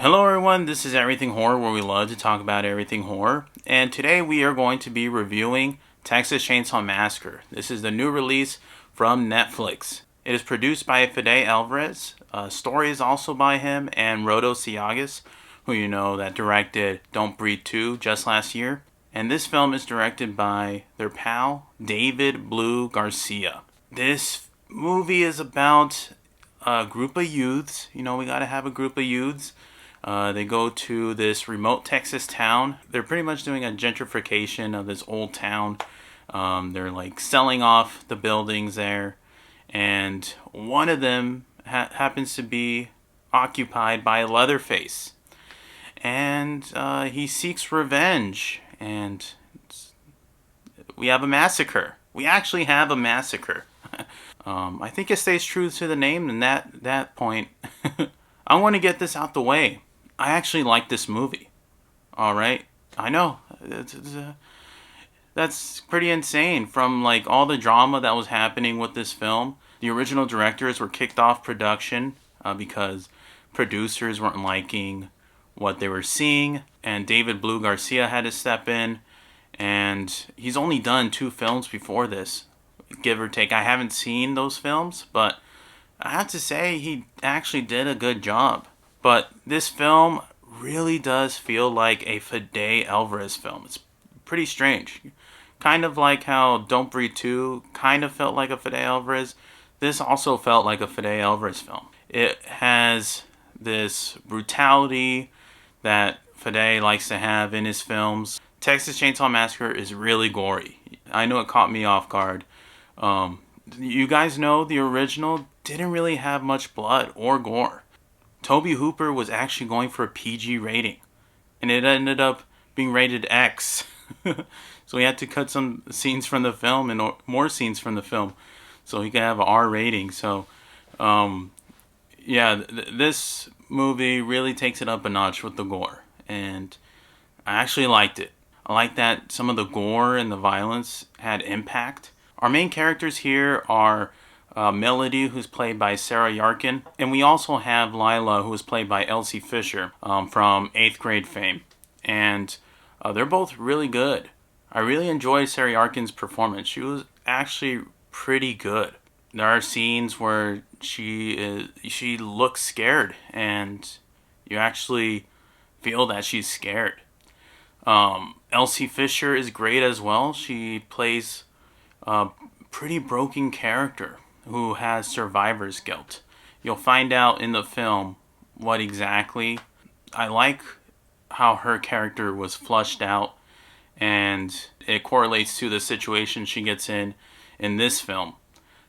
Hello everyone, this is Everything Horror, where we love to talk about everything horror. And today we are going to be reviewing Texas Chainsaw Massacre. This is the new release from Netflix. It is produced by Fede Alvarez. Story is also by him and Rodo Siagas, who you know that directed Don't Breathe 2 just last year. And this film is directed by their pal, David Blue Garcia. This movie is about a group of youths. You know, we gotta have a group of youths. They go to this remote Texas town. They're pretty much doing a gentrification of this old town. They're like selling off the buildings there. And one of them happens to be occupied by Leatherface. And he seeks revenge. And we have a massacre. We actually have a massacre. I think it stays true to the name in that point. I want to get this out the way. I actually like this movie. Alright? I know. That's pretty insane. From like all the drama that was happening with this film, the original directors were kicked off production because producers weren't liking what they were seeing, and David Blue Garcia had to step in, and he's only done 2 films before this, give or take. I haven't seen those films, but I have to say he actually did a good job. But this film really does feel like a Fede Alvarez film. It's pretty strange. Kind of like how Don't Breathe 2 kind of felt like a Fede Alvarez. This also felt like a Fede Alvarez film. It has this brutality that Fede likes to have in his films. Texas Chainsaw Massacre is really gory. I know it caught me off guard. You guys know the original didn't really have much blood or gore. Tobe Hooper was actually going for a PG rating, and it ended up being rated X. So he had to cut some scenes from the film and more scenes from the film so he could have an R rating. So this movie really takes it up a notch with the gore, and I actually liked it. I like that some of the gore and the violence had impact. Our main characters here are Melody, who's played by Sarah Yarkin, and we also have Lila, who is played by Elsie Fisher from 8th Grade fame. And they're both really good. I really enjoyed Sarah Yarkin's performance. She was actually pretty good. There are scenes where she looks scared, and you actually feel that she's scared. Elsie Fisher is great as well. She plays a pretty broken character who has survivor's guilt. You'll find out in the film what exactly. I like how her character was flushed out, and it correlates to the situation she gets in this film.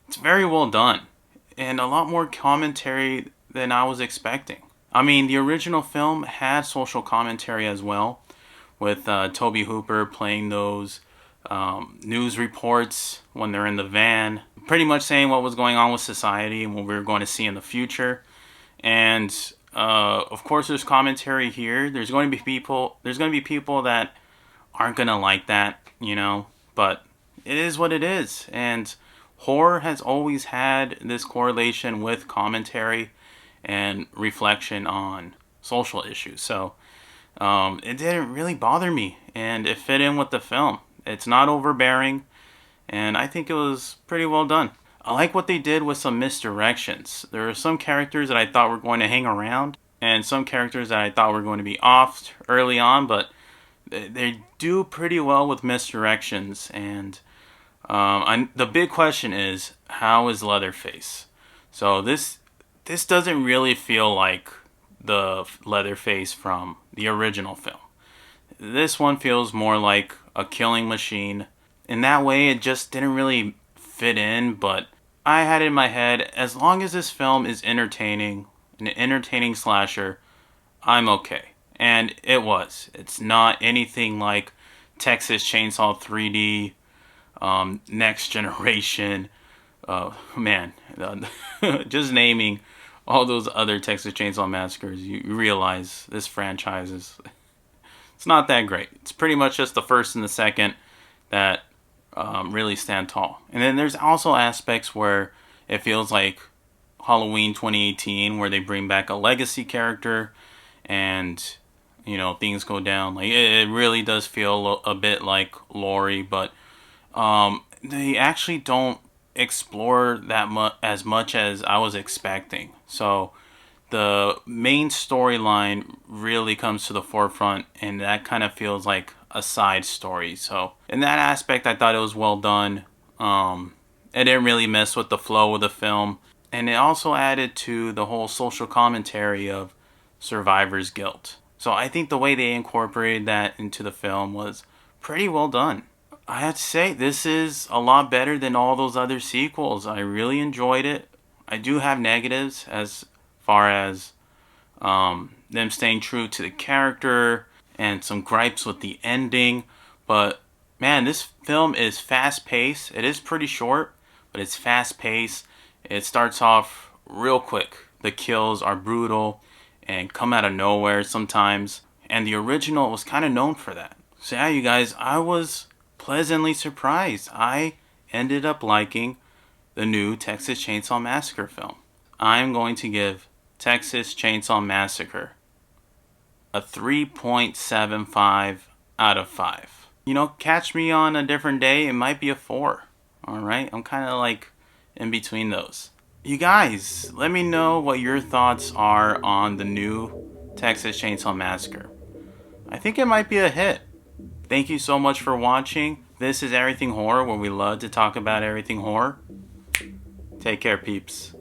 It's very well done, and a lot more commentary than I was expecting. I mean, the original film had social commentary as well, with Tobe Hooper playing those news reports when they're in the van, pretty much saying what was going on with society and what we were going to see in the future. And of course, there's commentary here. There's going to be people that aren't going to like that, you know. But it is what it is. And horror has always had this correlation with commentary and reflection on social issues. So it didn't really bother me, and it fit in with the film. It's not overbearing, and I think it was pretty well done. I like what they did with some misdirections. There are some characters that I thought were going to hang around, and some characters that I thought were going to be off early on, but they do pretty well with misdirections. And the big question is, how is Leatherface? So this doesn't really feel like the Leatherface from the original film. This one feels more like a killing machine. In that way, it just didn't really fit in, but I had it in my head, as long as this film is entertaining, an entertaining slasher, I'm okay. And it was. It's not anything like Texas Chainsaw 3D, Next Generation. Just naming all those other Texas Chainsaw Massacres, you realize this franchise it's not that great. It's pretty much just the first and the second that really stand tall. And then there's also aspects where it feels like Halloween 2018, where they bring back a legacy character and things go down. Like it really does feel a bit like Lori, but they actually don't explore that as much as I was expecting. So the main storyline really comes to the forefront, and that kind of feels like a side story. So in that aspect, I thought it was well done. It didn't really mess with the flow of the film, and it also added to the whole social commentary of survivor's guilt. So I think the way they incorporated that into the film was pretty well done. I have to say, this is a lot better than all those other sequels. I really enjoyed it. I do have negatives as far as them staying true to the character and some gripes with the ending. But man, this film is fast paced. It is pretty short, but it's fast paced. It starts off real quick. The kills are brutal and come out of nowhere sometimes. And the original was kind of known for that. So yeah, you guys, I was pleasantly surprised. I ended up liking the new Texas Chainsaw Massacre film. I'm going to give Texas Chainsaw Massacre a 3.75 out of 5. Catch me on a different day, it might be a 4. Alright, I'm kind of like in between those. You guys, let me know what your thoughts are on the new Texas Chainsaw Massacre. I think it might be a hit. Thank you so much for watching. This is Everything Horror, where we love to talk about everything horror. Take care, peeps.